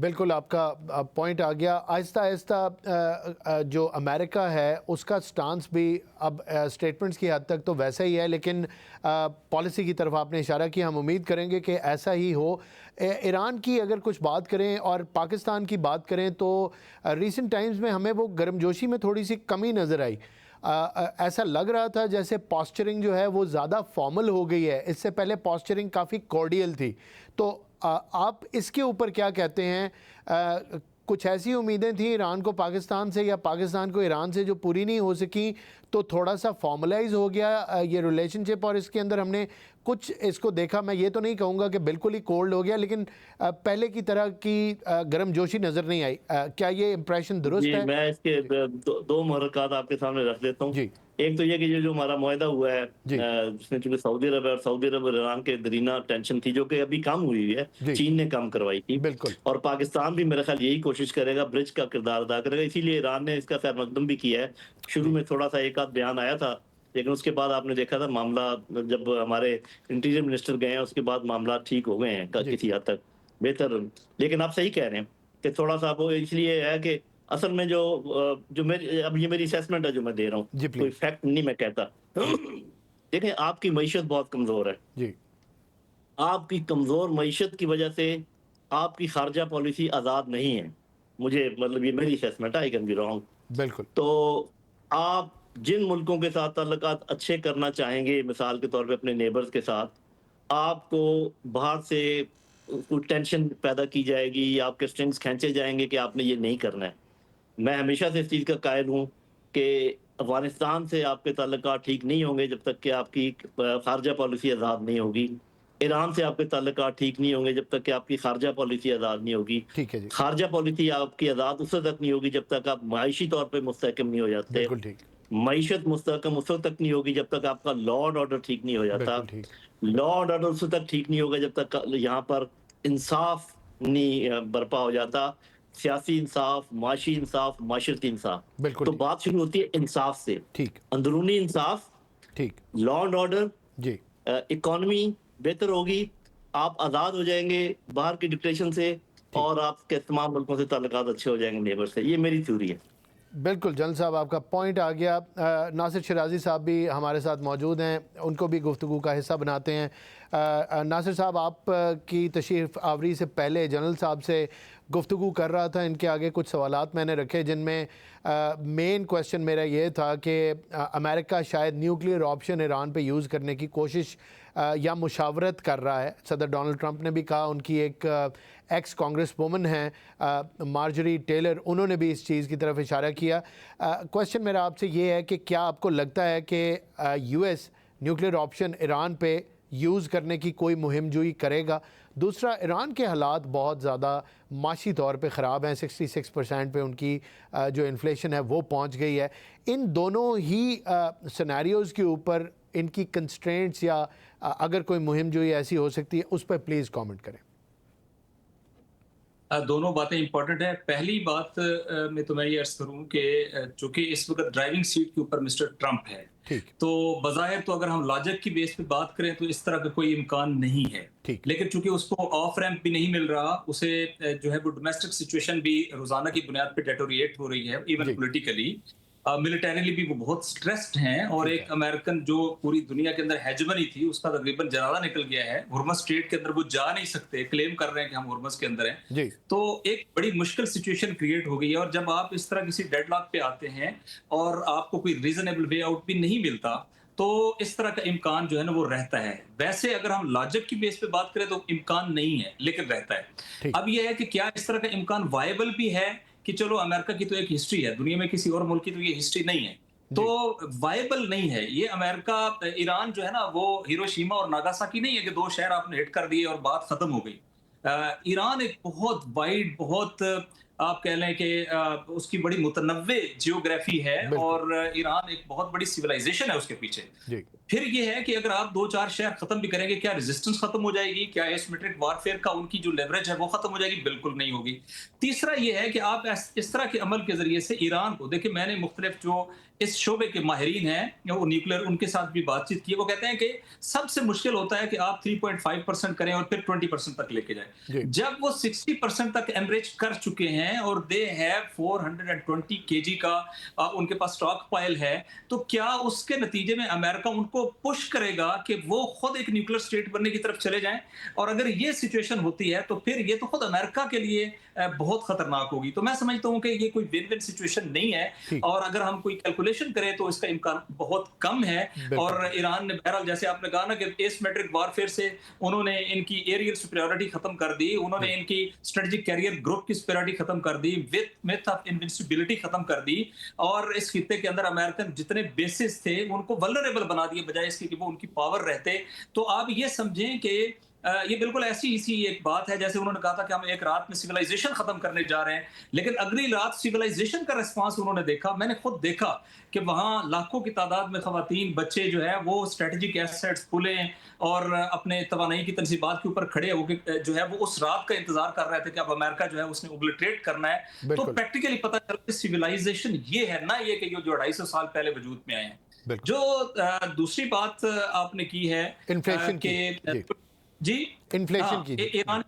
بالکل آپ کا پوائنٹ آ گیا. آہستہ آہستہ جو امریکہ ہے اس کا سٹانس بھی اب سٹیٹمنٹس کی حد تک تو ویسا ہی ہے, لیکن پالیسی کی طرف آپ نے اشارہ کیا, ہم امید کریں گے کہ ایسا ہی ہو. ایران کی اگر کچھ بات کریں اور پاکستان کی بات کریں تو ریسنٹ ٹائمز میں ہمیں وہ گرم جوشی میں تھوڑی سی کمی نظر آئی. ایسا لگ رہا تھا جیسے پاسچرنگ جو ہے وہ زیادہ فارمل ہو گئی ہے. اس سے پہلے پاسچرنگ کافی کورڈیل تھی. تو آپ اس کے اوپر کیا کہتے ہیں؟ کچھ ایسی امیدیں تھیں ایران کو پاکستان سے یا پاکستان کو ایران سے جو پوری نہیں ہو سکیں, تو تھوڑا سا فارملائز ہو گیا یہ ریلیشن شپ, اور اس کے اندر ہم نے کچھ اس کو دیکھا. میں یہ تو نہیں کہوں گا کہ بالکل ہی کولڈ ہو گیا, لیکن پہلے کی طرح کی گرم جوشی نظر نہیں آئی. کیا یہ امپریشن درست ہے؟ میں اس کے دو محرکات آپ کے سامنے رکھ دیتا ہوں. ایک تو یہ کہ جو ہمارا معاہدہ ہوا ہے جس میں چونکہ سعودی عرب ہے, اور سعودی عرب اور ایران کے درینہ ٹینشن تھی جو کہ ابھی کم ہوئی ہے, چین نے کم کروائی تھی, اور پاکستان بھی میرے خیال یہی کوشش کرے گا, برج کا کردار ادا کرے گا. اسی لیے ایران نے اس کا خیر مقدم بھی کیا ہے. شروع میں تھوڑا سا ایک آدھ بیان آیا تھا, لیکن اس کے بعد آپ نے دیکھا تھا معاملہ جب ہمارے انٹیریئر منسٹر گئے ہیں اس کے بعد معاملات ٹھیک ہو گئے ہیں کسی حد تک بہتر. لیکن آپ صحیح کہہ رہے ہیں کہ تھوڑا سا وہ اس لیے ہے کہ اصل میں جو اب یہ میری اسیسمنٹ ہے جو میں دے رہا ہوں, کوئی فیکٹ نہیں میں کہتا. دیکھیں آپ کی معیشت بہت کمزور ہے. آپ کی کمزور معیشت کی وجہ سے آپ کی خارجہ پالیسی آزاد نہیں ہے. مجھے مطلب یہ میری اسیسمنٹ ہے, آئی کین بی رانگ. بالکل. تو آپ جن ملکوں کے ساتھ تعلقات اچھے کرنا چاہیں گے, مثال کے طور پہ اپنے نیبرز کے ساتھ, آپ کو باہر سے کوئی ٹینشن پیدا کی جائے گی یا آپ کے سٹرنگز کھینچے جائیں گے کہ آپ نے یہ نہیں کرنا ہے. میں ہمیشہ سے اس چیز کا قائل ہوں کہ افغانستان سے آپ کے تعلقات ٹھیک نہیں ہوں گے جب تک کہ آپ کی خارجہ پالیسی آزاد نہیں ہوگی. ایران سے آپ کے تعلقات ٹھیک نہیں ہوں گے جب تک کہ آپ کی خارجہ پالیسی آزاد نہیں ہوگی. خارجہ پالیسی آپ کی آزاد اس وقت تک نہیں ہوگی جب تک آپ معاشی طور پہ مستحکم نہیں ہو جاتے. معیشت مستحکم اس وقت تک نہیں ہوگی جب تک آپ کا لا اینڈ آرڈر ٹھیک نہیں ہو جاتا. لا اینڈ آرڈر اس وقت تک ٹھیک نہیں ہوگا جب تک یہاں پر انصاف نہیں برپا ہو جاتا, سیاسی انصاف, معاشی انصاف, معاشرتی انصاف. تو بات شروع ہوتی ہے انصاف سے, اندرونی انصاف, لا اینڈ آرڈر, اکانومی بہتر ہوگی, آپ آزاد ہو جائیں گے باہر کی ڈکٹیشن سے, اور آپ کے تمام ملکوں سے تعلقات اچھے ہو جائیں گے نیبر سے. یہ میری تھیوری ہے. بالکل جنرل صاحب آپ کا پوائنٹ آ گیا. ناصر شیرازی صاحب بھی ہمارے ساتھ موجود ہیں, ان کو بھی گفتگو کا حصہ بناتے ہیں. ناصر صاحب آپ کی تشریف آوری سے پہلے جنرل صاحب سے گفتگو کر رہا تھا, ان کے آگے کچھ سوالات میں نے رکھے جن میں مین کویسچن میرا یہ تھا کہ امریکہ شاید نیوکلیئر آپشن ایران پہ یوز کرنے کی کوشش یا مشاورت کر رہا ہے. صدر ڈونلڈ ٹرمپ نے بھی کہا, ان کی ایک ایکس کانگریس وومن ہیں مارجری ٹیلر, انہوں نے بھی اس چیز کی طرف اشارہ کیا. کویسچن میرا آپ سے یہ ہے کہ کیا آپ کو لگتا ہے کہ U S nuclear option Iran پہ یوز کرنے کی کوئی مہم جوئی کرے گا؟ دوسرا, ایران کے حالات بہت زیادہ معاشی طور پہ خراب ہیں, 66% پہ ان کی جو انفلیشن ہے وہ پہنچ گئی ہے. ان دونوں ہی سینیریوز کے اوپر ان کی کنسٹرینٹس یا اگر کوئی مہم جوئی ایسی ہو سکتی ہے اس پہ پلیز کامنٹ کریں. دونوں باتیں امپورٹنٹ ہیں. پہلی بات میں تو میں یہ عرض کروں کہ چونکہ اس وقت ڈرائیونگ سیٹ کے اوپر مسٹر ٹرمپ ہے, تو بظاہر تو اگر ہم لاجک کی بیس پہ بات کریں تو اس طرح کا کوئی امکان نہیں ہے. لیکن چونکہ اس کو آف ریمپ بھی نہیں مل رہا, اسے جو ہے وہ ڈومیسٹک سچویشن بھی روزانہ کی بنیاد پہ ڈیٹوریٹ ہو رہی ہے, ایون پولیٹیکلی, ملٹریلی بھی وہ بہت سٹریسڈ ہیں, اور ایک امریکن جو پوری دنیا کے اندر ہیجمنی تھی اس کا تقریباً جنازہ نکل گیا ہے. ہرمز اسٹریٹ کے اندر وہ جا نہیں سکتے, کلیم کر رہے ہیں کہ ہم ہرمز کے اندر ہیں. تو ایک بڑی مشکل سچویشن کریٹ ہو گئی ہے, اور جب آپ اس طرح کسی ڈیڈ لاک پہ آتے ہیں اور آپ کو کوئی ریزنیبل وے آؤٹ بھی نہیں ملتا, تو اس طرح کا امکان جو ہے نا وہ رہتا ہے. ویسے اگر ہم لاجک کی بیس پہ بات کریں تو امکان نہیں ہے, لیکن رہتا ہے. اب یہ ہے کہ کیا اس طرح کا امکان وائبل بھی ہے کہ چلو امریکہ کی تو ایک ہسٹری ہے, دنیا میں کسی اور ملک کی تو یہ ہسٹری نہیں ہے, تو وائبل نہیں ہے یہ. امریکہ ایران جو ہے نا وہ ہیروشیما اور ناگاساکی نہیں ہے کہ 2 شہر آپ نے ہٹ کر دیے اور بات ختم ہو گئی. ایران ایک بہت وائڈ, بہت آپ کہہ لیں کہ اس کی بڑی متنوع جیوگرافی ہے, اور ایران ایک بہت بڑی سیولائزیشن ہے اس کے پیچھے. پھر یہ ہے کہ اگر آپ 2-4 شہر ختم بھی کریں گے, کیا ریزسٹنس ختم ہو جائے گی؟ کیا ایسیمیٹرک وارفیئر کا ان کی جو لیوریج ہے وہ ختم ہو جائے گی؟ بالکل نہیں ہوگی. تیسرا یہ ہے کہ آپ اس طرح کے عمل کے ذریعے سے ایران کو دیکھیں, میں نے مختلف جو اس شعبے کے ماہرین ہیں وہ نیوکلیر ان کے ساتھ بھی بات چیت کی. وہ کہتے ہیں کہ سب سے مشکل ہوتا ہے کہ آپ 3.5% کریں اور پھر 20% تک لے کے جائیں. جب وہ 60% تک ایمریج کر چکے ہیں اور دے ہیو 420 kg کا ان کے پاس اسٹاک پائل ہے, تو کیا اس کے نتیجے میں امریکہ ان کو پش کرے گا کہ وہ خود ایک نیوکلیر اسٹیٹ بننے کی طرف چلے جائیں؟ اور اگر یہ سچویشن ہوتی ہے تو پھر یہ تو خود امریکہ کے لیے بہت خطرناک ہوگی. تو میں سمجھتا ہوں کہ یہ کوئی ون ون سچویشن نہیں ہے, اور اگر ہم کوئی کیلکولیشن کریں تو اس کا امکان بہت کم ہے. اور ایران نے بہرحال جیسے آپ نے کہا نا کہ ایس میٹرک وارفیئر سے انہوں نے ان کی ایریل سپیریورٹی ختم کر دی, انہوں نے ان کی اسٹریٹجک کیریئر گروپ کی سپیریورٹی ختم کر دی, وتھ میتھ آف انوینسیبلٹی ختم کر دی, اور اس خطے کے اندر امریکن جتنے بیسز تھے ان کو ولنریبل بنا دیے بجائے اس کے کہ وہ ان کی پاور رہتے. تو آپ یہ سمجھیں کہ یہ بالکل ایسی اسی ایک بات ہے جیسے انہوں نے کہا تھا کہ ہم ایک رات میں سیولائزیشن ختم کرنے جا رہے ہیں, لیکن اگلی رات سیولائزیشن کا ریسپانس انہوں نے دیکھا. میں نے خود دیکھا کہ وہاں لاکھوں کی تعداد میں خواتین بچے جو ہے وہ اسٹریٹجک ایسٹس پلیں اور اپنے توانائی کی تنصیبات کے اوپر کھڑے ہو کے جو ہے وہ اس رات کا انتظار کر رہے تھے کہ اب امریکہ جو ہے اس نے اوبلیٹریٹ کرنا ہے. تو پریکٹیکلی پتہ چلا کہ سیولائزیشن یہ ہے, نہ یہ کہ جو 250 سال پہلے وجود میں آئے ہیں. جو دوسری بات آپ نے کی ہے کہ جی انفلیشن کی, ایران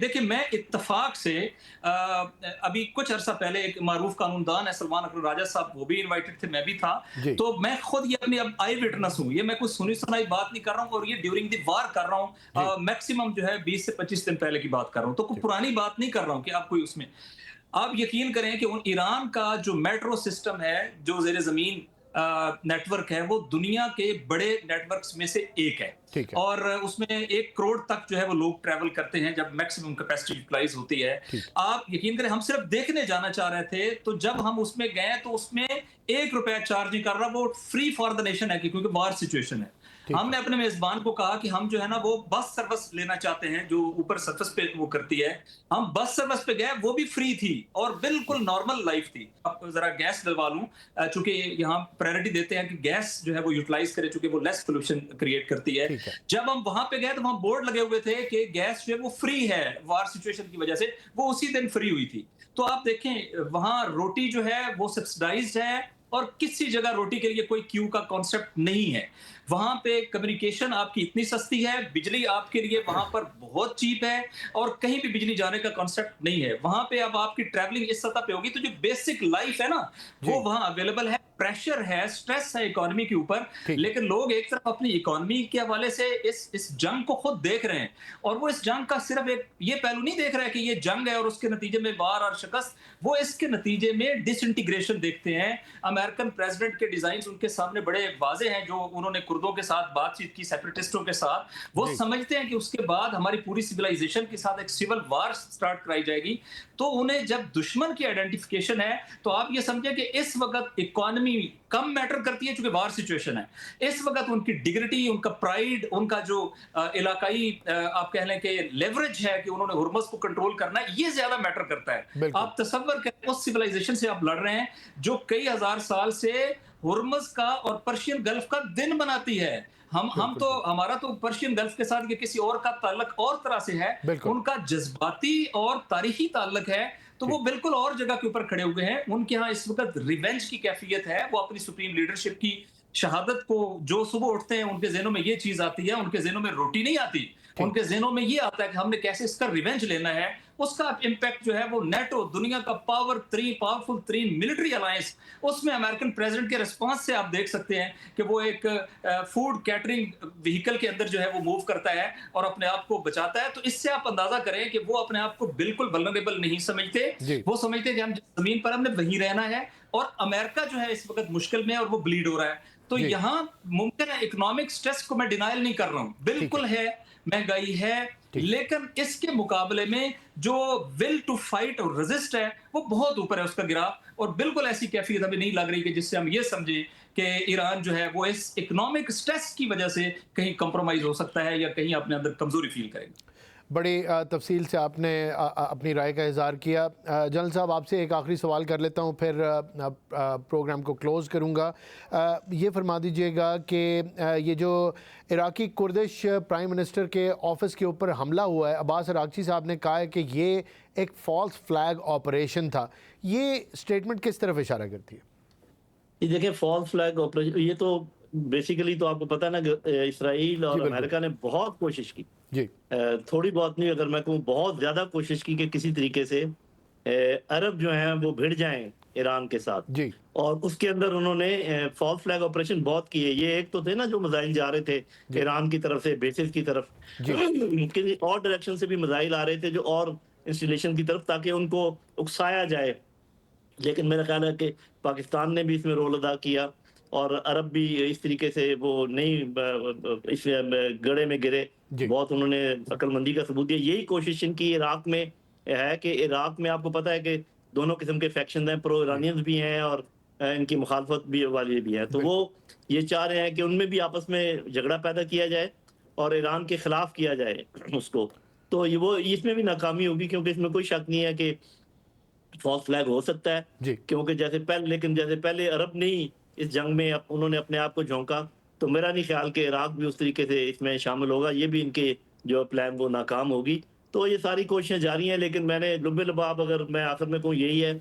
دیکھیں میں اتفاق سے ابھی کچھ عرصہ پہلے ایک معروف قانون دان ہے سلمان اکبر راجہ صاحب, وہ بھی انوائٹڈ تھے, میں بھی تھا, تو میں خود یہ اپنی آئی وٹنس ہوں, یہ میں کوئی سنی سنائی بات نہیں کر رہا ہوں, اور یہ ڈیورنگ دی وار کر رہا ہوں, میکسیمم جو ہے 20 سے 25 دن پہلے کی بات کر رہا ہوں, تو کوئی پرانی بات نہیں کر رہا ہوں کہ آپ کوئی اس میں. آپ یقین کریں کہ ایران کا جو میٹرو سسٹم ہے, جو زیر زمین نیٹ ورک ہے, وہ دنیا کے بڑے نیٹ ورکس میں سے ایک ہے, اور اس میں 1 کروڑ تک جو ہے وہ لوگ ٹریول کرتے ہیں جب میکسیمم کیپیسٹی یوٹیلائز ہوتی ہے. آپ یقین کریں ہم صرف دیکھنے جانا چاہ رہے تھے, تو جب ہم اس میں گئے تو اس میں 1 روپیہ چارج نہیں کر رہا, وہ فری فار دا نیشن ہے کیونکہ وار سچویشن ہے. ہم نے اپنے میزبان کو کہا کہ ہم جو ہے نا وہ بس سروس لینا چاہتے ہیں جو اوپر سرفس پہ وہ کرتی ہے. ہم بس سروس پہ گئے, وہ بھی فری تھی اور بالکل نارمل لائف تھی. اب ذرا گیس ڈلوا لوں, چونکہ یہاں پرائرٹی دیتے ہیں کہ گیس جو ہے وہ یوٹیلائز کرے چونکہ وہ لیس پولوشن کریٹ کرتی ہے. جب ہم وہاں پہ گئے تو وہاں بورڈ لگے ہوئے تھے کہ گیس جو ہے وہ فری ہے, وار سچویشن کی وجہ سے وہ اسی دن فری ہوئی تھی. تو آپ دیکھیں وہاں روٹی جو ہے وہ سبسڈائزڈ ہے, اور کسی جگہ روٹی کے لیے کوئی کیو کا کانسیپٹ نہیں ہے. وہاں پہ کمیونیکیشن آپ کی اتنی سستی ہے, بجلی آپ کے لیے وہاں پر بہت چیپ ہے, اور کہیں بھی بجلی جانے کا کانسیپٹ نہیں ہے. وہاں پہ اب آپ کی ٹریولنگ اس سطح پہ ہوگی, تو جو بیسک لائف ہے نا وہ وہاں اویلیبل ہے. پریشر ہے, سٹریس ہے اکانومی کے اوپر, لیکن لوگ ایک طرف اپنی اکانومی کے حوالے سے اس جنگ کو خود دیکھ رہے ہیں, اور وہ اس جنگ کا صرف ایک یہ پہلو نہیں دیکھ رہے کہ یہ جنگ ہے اور اس کے نتیجے میں وار اور شکست, وہ اس کے نتیجے میں ڈس انٹیگریشن دیکھتے ہیں. امریکن پریزیڈنٹ کے ڈیزائنز ان کے سامنے بڑے واضح ہیں, جو انہوں نے کردوں کے ساتھ بات چیت کی, سیپریٹسٹوں کے ساتھ, وہ سمجھتے ہیں کہ اس کے بعد ہماری پوری سویلائزیشن کے ساتھ ایک سول وار سٹارٹ کرائی جائے گی. تو انہیں جب دشمن کی آئیڈینٹیفیکیشن ہے, تو آپ یہ سمجھیں کہ اس وقت اکانومی کم میٹر کرتی ہے چونکہ وار سچویشن ہے. اس وقت ان کی ڈگنیٹی, ان کا پرائیڈ, ان کا جو علاقائی آپ کہہ لیں کہ لیوریج ہے کہ انہوں نے ہرمز کو کنٹرول کرنا ہے, یہ زیادہ میٹر کرتا ہے. آپ تصور کریں اس سویلائزیشن سے آپ لڑ رہے ہیں جو کئی ہزار سال سے ہرمز کا اور پرشین گلف کا دن بناتی ہے. ہم تو ہمارا تو پرشین گلف کے ساتھ کسی اور کا تعلق اور طرح سے ہے, ان کا جذباتی اور تاریخی تعلق ہے, تو وہ بالکل اور جگہ کے اوپر کھڑے ہوئے ہیں. ان کے ہاں اس وقت ریونج کی کیفیت ہے, وہ اپنی سپریم لیڈرشپ کی شہادت کو جو صبح اٹھتے ہیں ان کے ذہنوں میں یہ چیز آتی ہے, ان کے ذہنوں میں روٹی نہیں آتی, ان کے ذہنوں میں یہ آتا ہے کہ ہم نے کیسے اس کا ریونج لینا ہے. اس کا امپیکٹ جو ہے وہ نیٹو, دنیا کا پاورفل ترین ملٹری الائنس, اس میں امریکن پریزیڈنٹ کے ریسپانس سے آپ دیکھ سکتے ہیں کہ وہ ایک فوڈ کیٹرنگ وہیکل کے اندر جو ہے وہ موو کرتا ہے اور اپنے آپ کو بچاتا ہے. تو اس سے آپ اندازہ کریں کہ وہ اپنے آپ کو بالکل ولنریبل نہیں سمجھتے, وہ سمجھتے کہ ہم جس زمین پر ہم نے وہیں رہنا ہے, اور امریکہ جو ہے اس وقت مشکل میں ہے اور وہ بلیڈ ہو رہا ہے. تو یہاں ممکن ہے اکنامک سٹریس کو میں ڈینائل نہیں کر رہا ہوں, بالکل ہے, مہنگائی ہے, لیکن اس کے مقابلے میں جو ول ٹو فائٹ اور ریزسٹ ہے وہ بہت اوپر ہے اس کا گراف, اور بالکل ایسی کیفیت ابھی نہیں لگ رہی کہ جس سے ہم یہ سمجھیں کہ ایران جو ہے وہ اس اکنامک سٹریس کی وجہ سے کہیں کمپرومائز ہو سکتا ہے یا کہیں اپنے اندر کمزوری فیل کرے گا. بڑی تفصیل سے آپ نے اپنی رائے کا اظہار کیا. جنرل صاحب آپ سے ایک آخری سوال کر لیتا ہوں, پھر پروگرام کو کلوز کروں گا. یہ فرما دیجئے گا کہ یہ جو عراقی کردش پرائم منسٹر کے آفس کے اوپر حملہ ہوا ہے, عباس عراقچی صاحب نے کہا ہے کہ یہ ایک فالس فلیگ آپریشن تھا, یہ سٹیٹمنٹ کس طرف اشارہ کرتی ہے؟ یہ دیکھیں فالس فلیگ آپریشن، یہ تو بیسیکلی تو آپ کو پتہ ہے نا کہ اسرائیل اور امریکہ نے بہت کوشش کی، تھوڑی بہت نہیں، اگر میں کہوں بہت زیادہ کوشش کی کہ کسی طریقے سے عرب جو ہیں وہ بھڑ جائیں ایران کے ساتھ، اور اس کے اندر انہوں نے فالس فلیگ آپریشن بہت کیے. یہ ایک تو تھے نا جو میزائل جا رہے تھے ایران کی طرف سے بیسز کی طرف، کسی اور ڈائریکشن سے بھی میزائل آ رہے تھے جو اور انسٹالیشن کی طرف، تاکہ ان کو اکسایا جائے. لیکن میرا خیال ہے کہ پاکستان نے بھی اس میں رول ادا کیا، اور عرب بھی اس طریقے سے وہ نہیں اس گڑے میں گرے. بہت انہوں نے عقل مندی کا ثبوت دیا. یہی کوشش ان کی عراق میں ہے کہ عراق میں آپ کو پتہ ہے کہ دونوں قسم کے فیکشنز ہیں، پرو ایرانینز بھی ہیں اور ان کی مخالفت بھی والے بھی ہیں. تو وہ یہ چاہ رہے ہیں کہ ان میں بھی آپس میں جھگڑا پیدا کیا جائے اور ایران کے خلاف کیا جائے اس کو. تو یہ وہ اس میں بھی ناکامی ہوگی، کیونکہ اس میں کوئی شک نہیں ہے کہ فالس فلیگ ہو سکتا ہے، کیونکہ جیسے پہلے عرب نہیں اس جنگ میں انہوں نے اپنے آپ کو جھونکا، تو میرا نہیں خیال کہ عراق بھی اس طریقے سے اس میں شامل ہوگا. یہ بھی ان کے جو پلان وہ ناکام ہوگی. تو یہ ساری کوششیں جاری ہیں، لیکن میں نے لب لباب اگر میں آخر میں کہوں یہی ہے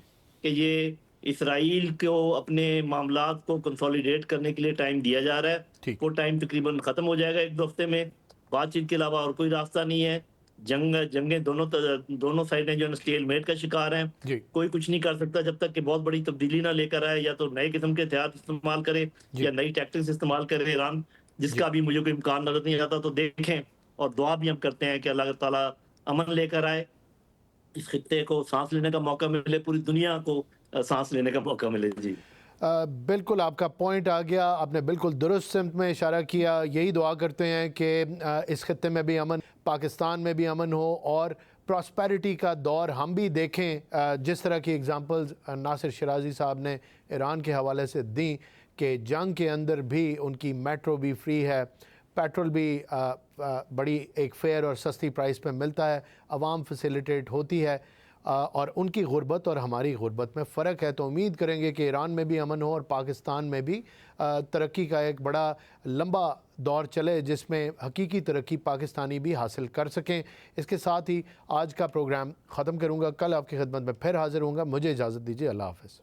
کہ یہ اسرائیل کو اپنے معاملات کو کنسولیڈیٹ کرنے کے لیے ٹائم دیا جا رہا ہے. وہ ٹائم تقریباً ختم ہو جائے گا 1-2 ہفتے میں. بات چیت کے علاوہ اور کوئی راستہ نہیں ہے. جنگیں دونوں سائڈیں جو اسٹیل میٹ کا شکار ہیں. کوئی کچھ نہیں کر سکتا جب تک کہ بہت بڑی تبدیلی نہ لے کر آئے، یا تو نئے قسم کے ہتھیار استعمال کرے یا نئی ٹیکٹکس استعمال کرے ایران، جس کا بھی مجھے کوئی امکان نظر نہیں آتا. تو دیکھیں، اور دعا بھی ہم کرتے ہیں کہ اللہ تعالیٰ امن لے کر آئے، اس خطے کو سانس لینے کا موقع ملے، پوری دنیا کو سانس لینے کا موقع ملے. جی بالکل آپ کا پوائنٹ آ گیا، آپ نے بالکل درست سمت میں اشارہ کیا. یہی دعا کرتے ہیں کہ اس خطے میں بھی امن، پاکستان میں بھی امن ہو، اور پراسپیرٹی کا دور ہم بھی دیکھیں. جس طرح کی ایگزامپلز ناصر شیرازی صاحب نے ایران کے حوالے سے دیں کہ جنگ کے اندر بھی ان کی میٹرو بھی فری ہے، پیٹرول بھی بڑی ایک فیئر اور سستی پرائس پہ ملتا ہے، عوام فیسیلیٹیٹ ہوتی ہے، اور ان کی غربت اور ہماری غربت میں فرق ہے. تو امید کریں گے کہ ایران میں بھی امن ہو اور پاکستان میں بھی ترقی کا ایک بڑا لمبا دور چلے، جس میں حقیقی ترقی پاکستانی بھی حاصل کر سکیں. اس کے ساتھ ہی آج کا پروگرام ختم کروں گا. کل آپ کی خدمت میں پھر حاضر ہوں گا. مجھے اجازت دیجیے. اللہ حافظ.